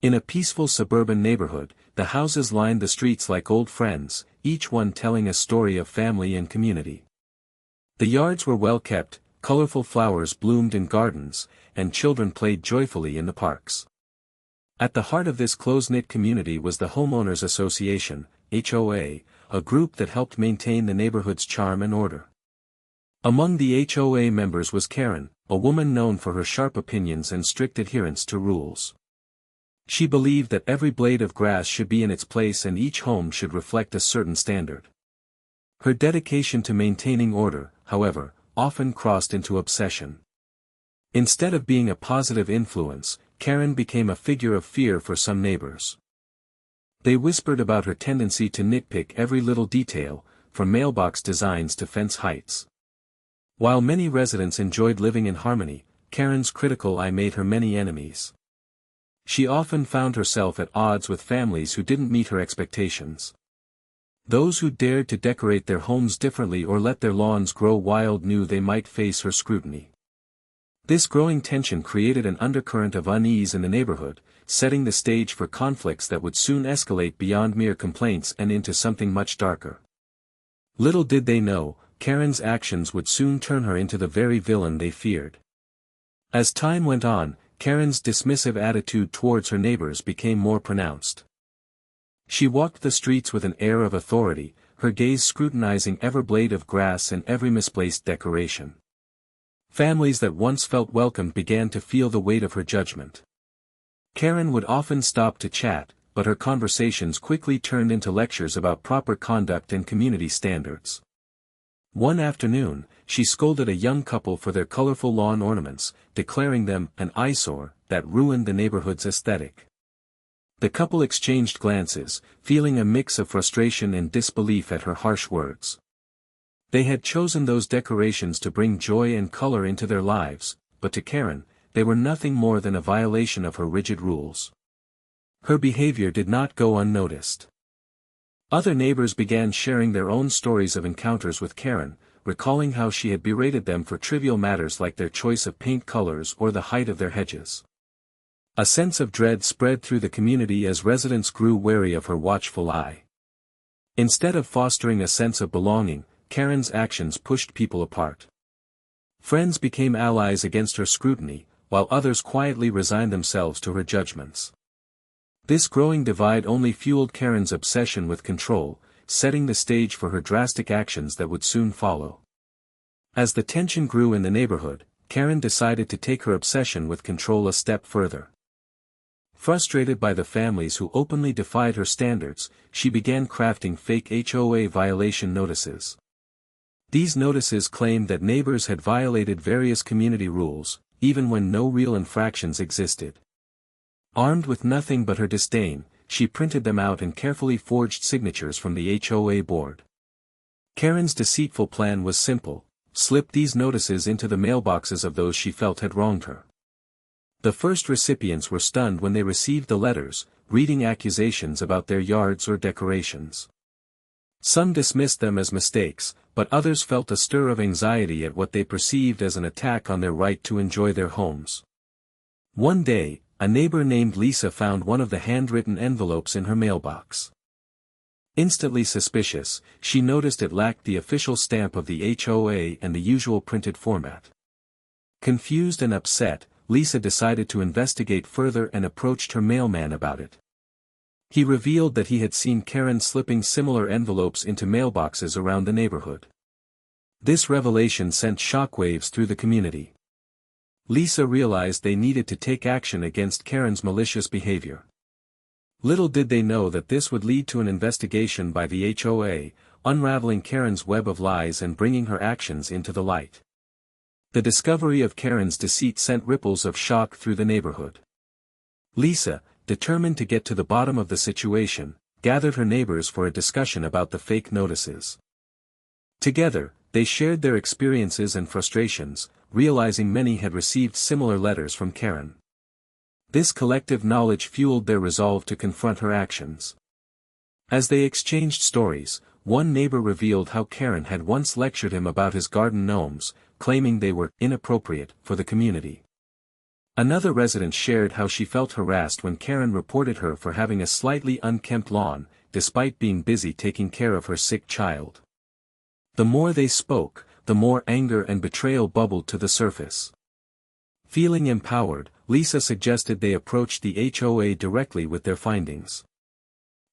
In a peaceful suburban neighborhood, the houses lined the streets like old friends, each one telling a story of family and community. The yards were well kept, colorful flowers bloomed in gardens, and children played joyfully in the parks. At the heart of this close-knit community was the Homeowners Association, HOA, a group that helped maintain the neighborhood's charm and order. Among the HOA members was Karen, a woman known for her sharp opinions and strict adherence to rules. She believed that every blade of grass should be in its place and each home should reflect a certain standard. Her dedication to maintaining order, however, often crossed into obsession. Instead of being a positive influence, Karen became a figure of fear for some neighbors. They whispered about her tendency to nitpick every little detail, from mailbox designs to fence heights. While many residents enjoyed living in harmony, Karen's critical eye made her many enemies. She often found herself at odds with families who didn't meet her expectations. Those who dared to decorate their homes differently or let their lawns grow wild knew they might face her scrutiny. This growing tension created an undercurrent of unease in the neighborhood, setting the stage for conflicts that would soon escalate beyond mere complaints and into something much darker. Little did they know, Karen's actions would soon turn her into the very villain they feared. As time went on, Karen's dismissive attitude towards her neighbors became more pronounced. She walked the streets with an air of authority, her gaze scrutinizing every blade of grass and every misplaced decoration. Families that once felt welcomed began to feel the weight of her judgment. Karen would often stop to chat, but her conversations quickly turned into lectures about proper conduct and community standards. One afternoon, she scolded a young couple for their colorful lawn ornaments, declaring them an eyesore that ruined the neighborhood's aesthetic. The couple exchanged glances, feeling a mix of frustration and disbelief at her harsh words. They had chosen those decorations to bring joy and color into their lives, but to Karen, they were nothing more than a violation of her rigid rules. Her behavior did not go unnoticed. Other neighbors began sharing their own stories of encounters with Karen, recalling how she had berated them for trivial matters like their choice of paint colors or the height of their hedges. A sense of dread spread through the community as residents grew wary of her watchful eye. Instead of fostering a sense of belonging, Karen's actions pushed people apart. Friends became allies against her scrutiny, while others quietly resigned themselves to her judgments. This growing divide only fueled Karen's obsession with control, setting the stage for her drastic actions that would soon follow. As the tension grew in the neighborhood, Karen decided to take her obsession with control a step further. Frustrated by the families who openly defied her standards, she began crafting fake HOA violation notices. These notices claimed that neighbors had violated various community rules, even when no real infractions existed. Armed with nothing but her disdain, she printed them out and carefully forged signatures from the HOA board. Karen's deceitful plan was simple: slip these notices into the mailboxes of those she felt had wronged her. The first recipients were stunned when they received the letters, reading accusations about their yards or decorations. Some dismissed them as mistakes, but others felt a stir of anxiety at what they perceived as an attack on their right to enjoy their homes. One day, a neighbor named Lisa found one of the handwritten envelopes in her mailbox. Instantly suspicious, she noticed it lacked the official stamp of the HOA and the usual printed format. Confused and upset, Lisa decided to investigate further and approached her mailman about it. He revealed that he had seen Karen slipping similar envelopes into mailboxes around the neighborhood. This revelation sent shockwaves through the community. Lisa realized they needed to take action against Karen's malicious behavior. Little did they know that this would lead to an investigation by the HOA, unraveling Karen's web of lies and bringing her actions into the light. The discovery of Karen's deceit sent ripples of shock through the neighborhood. Lisa, determined to get to the bottom of the situation, gathered her neighbors for a discussion about the fake notices. Together, they shared their experiences and frustrations, realizing many had received similar letters from Karen. This collective knowledge fueled their resolve to confront her actions. As they exchanged stories, one neighbor revealed how Karen had once lectured him about his garden gnomes, claiming they were inappropriate for the community. Another resident shared how she felt harassed when Karen reported her for having a slightly unkempt lawn, despite being busy taking care of her sick child. The more they spoke, the more anger and betrayal bubbled to the surface. Feeling empowered, Lisa suggested they approach the HOA directly with their findings.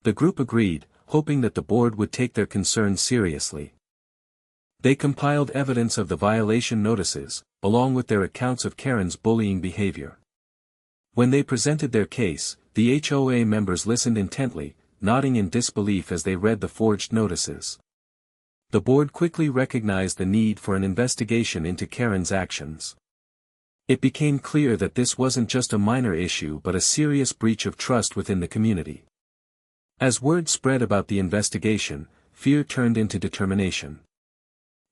The group agreed, hoping that the board would take their concerns seriously. They compiled evidence of the violation notices, along with their accounts of Karen's bullying behavior. When they presented their case, the HOA members listened intently, nodding in disbelief as they read the forged notices. The board quickly recognized the need for an investigation into Karen's actions. It became clear that this wasn't just a minor issue but a serious breach of trust within the community. As word spread about the investigation, fear turned into determination.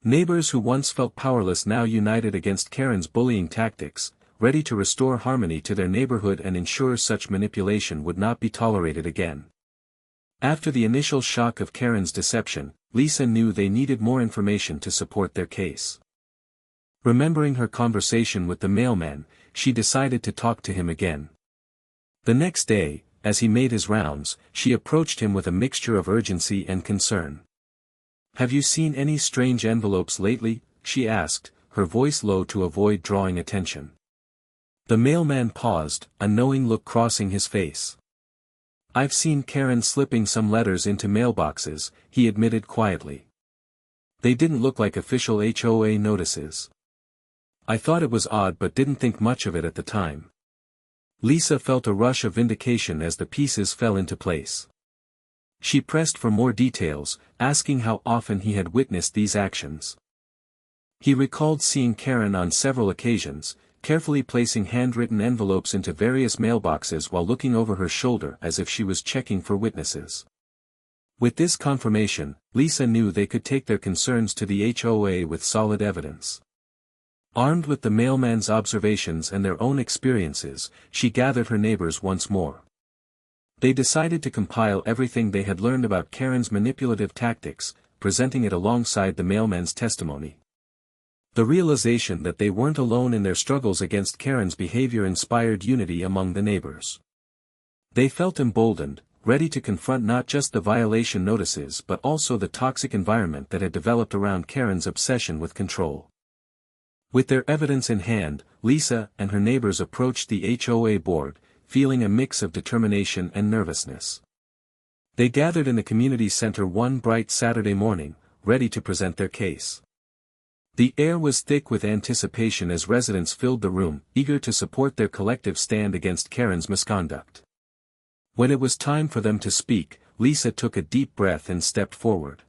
Neighbors who once felt powerless now united against Karen's bullying tactics, ready to restore harmony to their neighborhood and ensure such manipulation would not be tolerated again. After the initial shock of Karen's deception, Lisa knew they needed more information to support their case. Remembering her conversation with the mailman, she decided to talk to him again. The next day, as he made his rounds, she approached him with a mixture of urgency and concern. "Have you seen any strange envelopes lately?" she asked, her voice low to avoid drawing attention. The mailman paused, a knowing look crossing his face. "I've seen Karen slipping some letters into mailboxes," he admitted quietly. "They didn't look like official HOA notices. I thought it was odd but didn't think much of it at the time." Lisa felt a rush of vindication as the pieces fell into place. She pressed for more details, asking how often he had witnessed these actions. He recalled seeing Karen on several occasions, carefully placing handwritten envelopes into various mailboxes while looking over her shoulder as if she was checking for witnesses. With this confirmation, Lisa knew they could take their concerns to the HOA with solid evidence. Armed with the mailman's observations and their own experiences, she gathered her neighbors once more. They decided to compile everything they had learned about Karen's manipulative tactics, presenting it alongside the mailman's testimony. The realization that they weren't alone in their struggles against Karen's behavior inspired unity among the neighbors. They felt emboldened, ready to confront not just the violation notices but also the toxic environment that had developed around Karen's obsession with control. With their evidence in hand, Lisa and her neighbors approached the HOA board, feeling a mix of determination and nervousness. They gathered in the community center one bright Saturday morning, ready to present their case. The air was thick with anticipation as residents filled the room, eager to support their collective stand against Karen's misconduct. When it was time for them to speak, Lisa took a deep breath and stepped forward.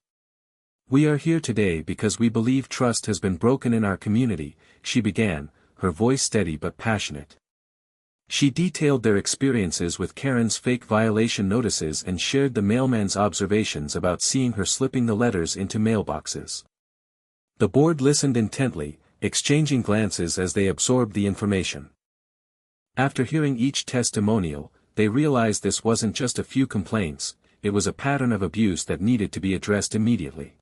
"We are here today because we believe trust has been broken in our community," she began, her voice steady but passionate. She detailed their experiences with Karen's fake violation notices and shared the mailman's observations about seeing her slipping the letters into mailboxes. The board listened intently, exchanging glances as they absorbed the information. After hearing each testimonial, they realized this wasn't just a few complaints, it was a pattern of abuse that needed to be addressed immediately.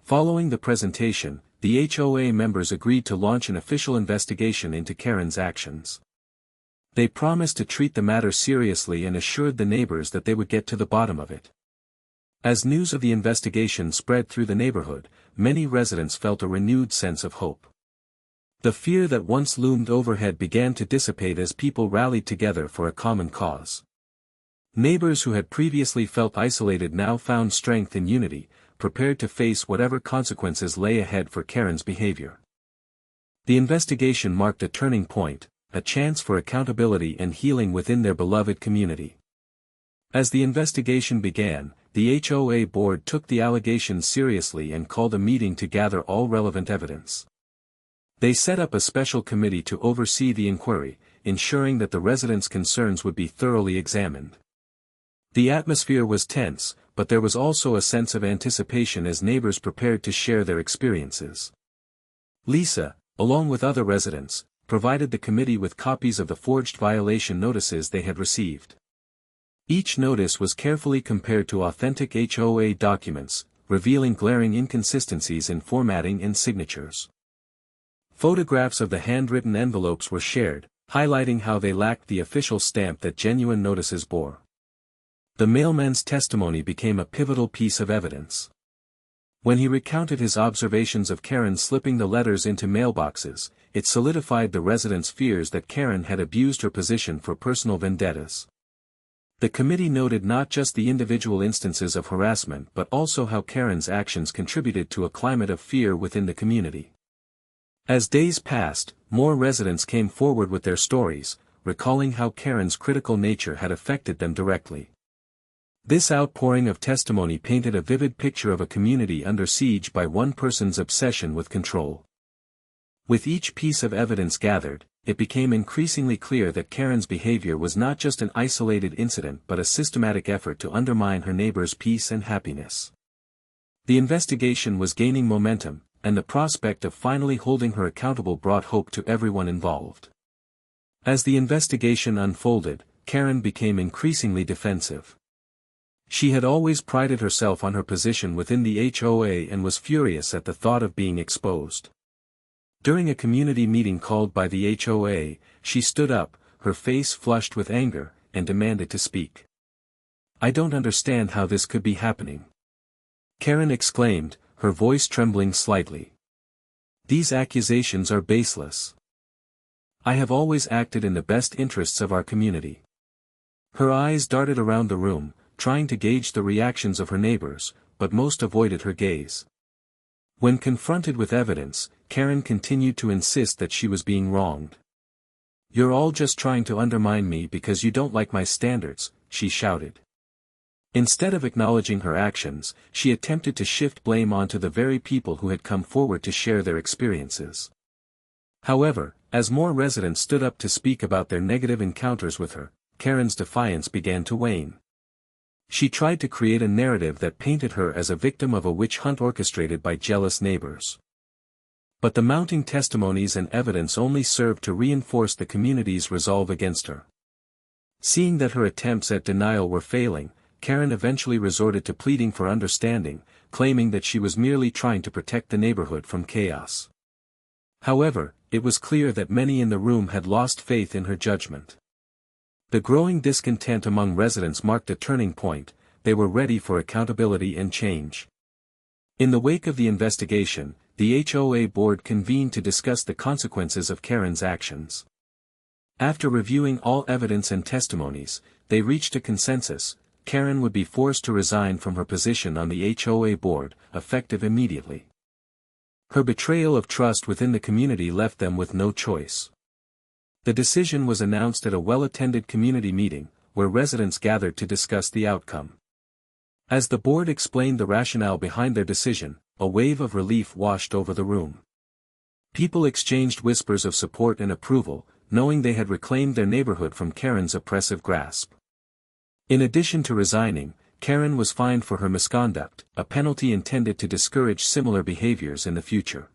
Following the presentation, the HOA members agreed to launch an official investigation into Karen's actions. They promised to treat the matter seriously and assured the neighbors that they would get to the bottom of it. As news of the investigation spread through the neighborhood, many residents felt a renewed sense of hope. The fear that once loomed overhead began to dissipate as people rallied together for a common cause. Neighbors who had previously felt isolated now found strength in unity, prepared to face whatever consequences lay ahead for Karen's behavior. The investigation marked a turning point, a chance for accountability and healing within their beloved community. As the investigation began, the HOA board took the allegations seriously and called a meeting to gather all relevant evidence. They set up a special committee to oversee the inquiry, ensuring that the residents' concerns would be thoroughly examined. The atmosphere was tense, but there was also a sense of anticipation as neighbors prepared to share their experiences. Lisa, along with other residents, provided the committee with copies of the forged violation notices they had received. Each notice was carefully compared to authentic HOA documents, revealing glaring inconsistencies in formatting and signatures. Photographs of the handwritten envelopes were shared, highlighting how they lacked the official stamp that genuine notices bore. The mailman's testimony became a pivotal piece of evidence. When he recounted his observations of Karen slipping the letters into mailboxes, it solidified the residents' fears that Karen had abused her position for personal vendettas. The committee noted not just the individual instances of harassment but also how Karen's actions contributed to a climate of fear within the community. As days passed, more residents came forward with their stories, recalling how Karen's critical nature had affected them directly. This outpouring of testimony painted a vivid picture of a community under siege by one person's obsession with control. With each piece of evidence gathered, it became increasingly clear that Karen's behavior was not just an isolated incident but a systematic effort to undermine her neighbors' peace and happiness. The investigation was gaining momentum, and the prospect of finally holding her accountable brought hope to everyone involved. As the investigation unfolded, Karen became increasingly defensive. She had always prided herself on her position within the HOA and was furious at the thought of being exposed. During a community meeting called by the HOA, she stood up, her face flushed with anger, and demanded to speak. "I don't understand how this could be happening," Karen exclaimed, her voice trembling slightly. "These accusations are baseless. I have always acted in the best interests of our community." Her eyes darted around the room, trying to gauge the reactions of her neighbors, but most avoided her gaze. When confronted with evidence, Karen continued to insist that she was being wronged. "You're all just trying to undermine me because you don't like my standards," she shouted. Instead of acknowledging her actions, she attempted to shift blame onto the very people who had come forward to share their experiences. However, as more residents stood up to speak about their negative encounters with her, Karen's defiance began to wane. She tried to create a narrative that painted her as a victim of a witch hunt orchestrated by jealous neighbors. But the mounting testimonies and evidence only served to reinforce the community's resolve against her. Seeing that her attempts at denial were failing, Karen eventually resorted to pleading for understanding, claiming that she was merely trying to protect the neighborhood from chaos. However, it was clear that many in the room had lost faith in her judgment. The growing discontent among residents marked a turning point. They were ready for accountability and change. In the wake of the investigation, the HOA board convened to discuss the consequences of Karen's actions. After reviewing all evidence and testimonies, they reached a consensus: Karen would be forced to resign from her position on the HOA board, effective immediately. Her betrayal of trust within the community left them with no choice. The decision was announced at a well-attended community meeting, where residents gathered to discuss the outcome. As the board explained the rationale behind their decision, a wave of relief washed over the room. People exchanged whispers of support and approval, knowing they had reclaimed their neighborhood from Karen's oppressive grasp. In addition to resigning, Karen was fined for her misconduct, a penalty intended to discourage similar behaviors in the future.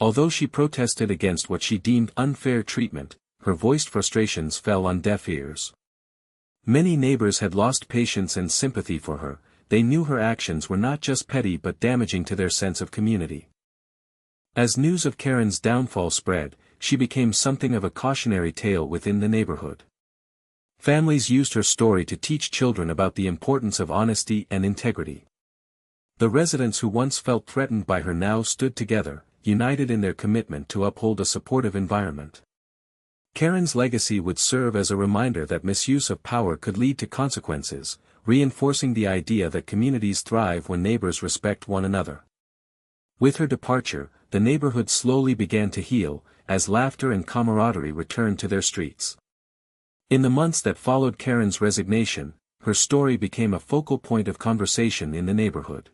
Although she protested against what she deemed unfair treatment, her voiced frustrations fell on deaf ears. Many neighbors had lost patience and sympathy for her. They knew her actions were not just petty but damaging to their sense of community. As news of Karen's downfall spread, she became something of a cautionary tale within the neighborhood. Families used her story to teach children about the importance of honesty and integrity. The residents who once felt threatened by her now stood together, united in their commitment to uphold a supportive environment. Karen's legacy would serve as a reminder that misuse of power could lead to consequences, reinforcing the idea that communities thrive when neighbors respect one another. With her departure, the neighborhood slowly began to heal, as laughter and camaraderie returned to their streets. In the months that followed Karen's resignation, her story became a focal point of conversation in the neighborhood.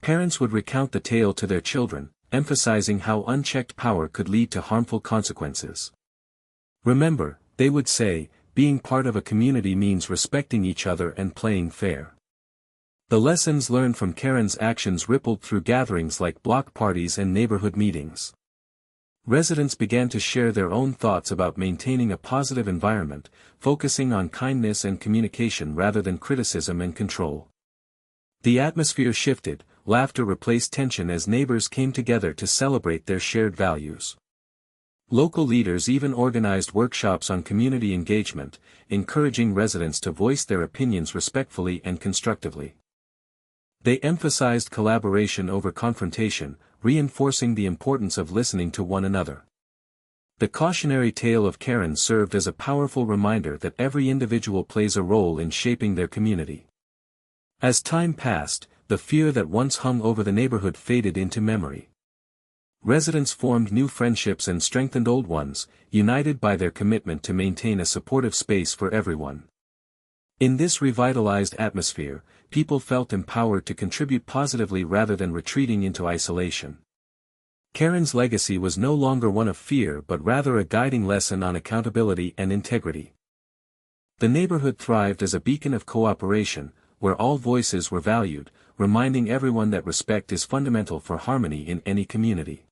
Parents would recount the tale to their children, emphasizing how unchecked power could lead to harmful consequences. "Remember," they would say, "being part of a community means respecting each other and playing fair." The lessons learned from Karen's actions rippled through gatherings like block parties and neighborhood meetings. Residents began to share their own thoughts about maintaining a positive environment, focusing on kindness and communication rather than criticism and control. The atmosphere shifted, laughter replaced tension as neighbors came together to celebrate their shared values. Local leaders even organized workshops on community engagement, encouraging residents to voice their opinions respectfully and constructively. They emphasized collaboration over confrontation, reinforcing the importance of listening to one another. The cautionary tale of Karen served as a powerful reminder that every individual plays a role in shaping their community. As time passed, the fear that once hung over the neighborhood faded into memory. Residents formed new friendships and strengthened old ones, united by their commitment to maintain a supportive space for everyone. In this revitalized atmosphere, people felt empowered to contribute positively rather than retreating into isolation. Karen's legacy was no longer one of fear but rather a guiding lesson on accountability and integrity. The neighborhood thrived as a beacon of cooperation, where all voices were valued, reminding everyone that respect is fundamental for harmony in any community.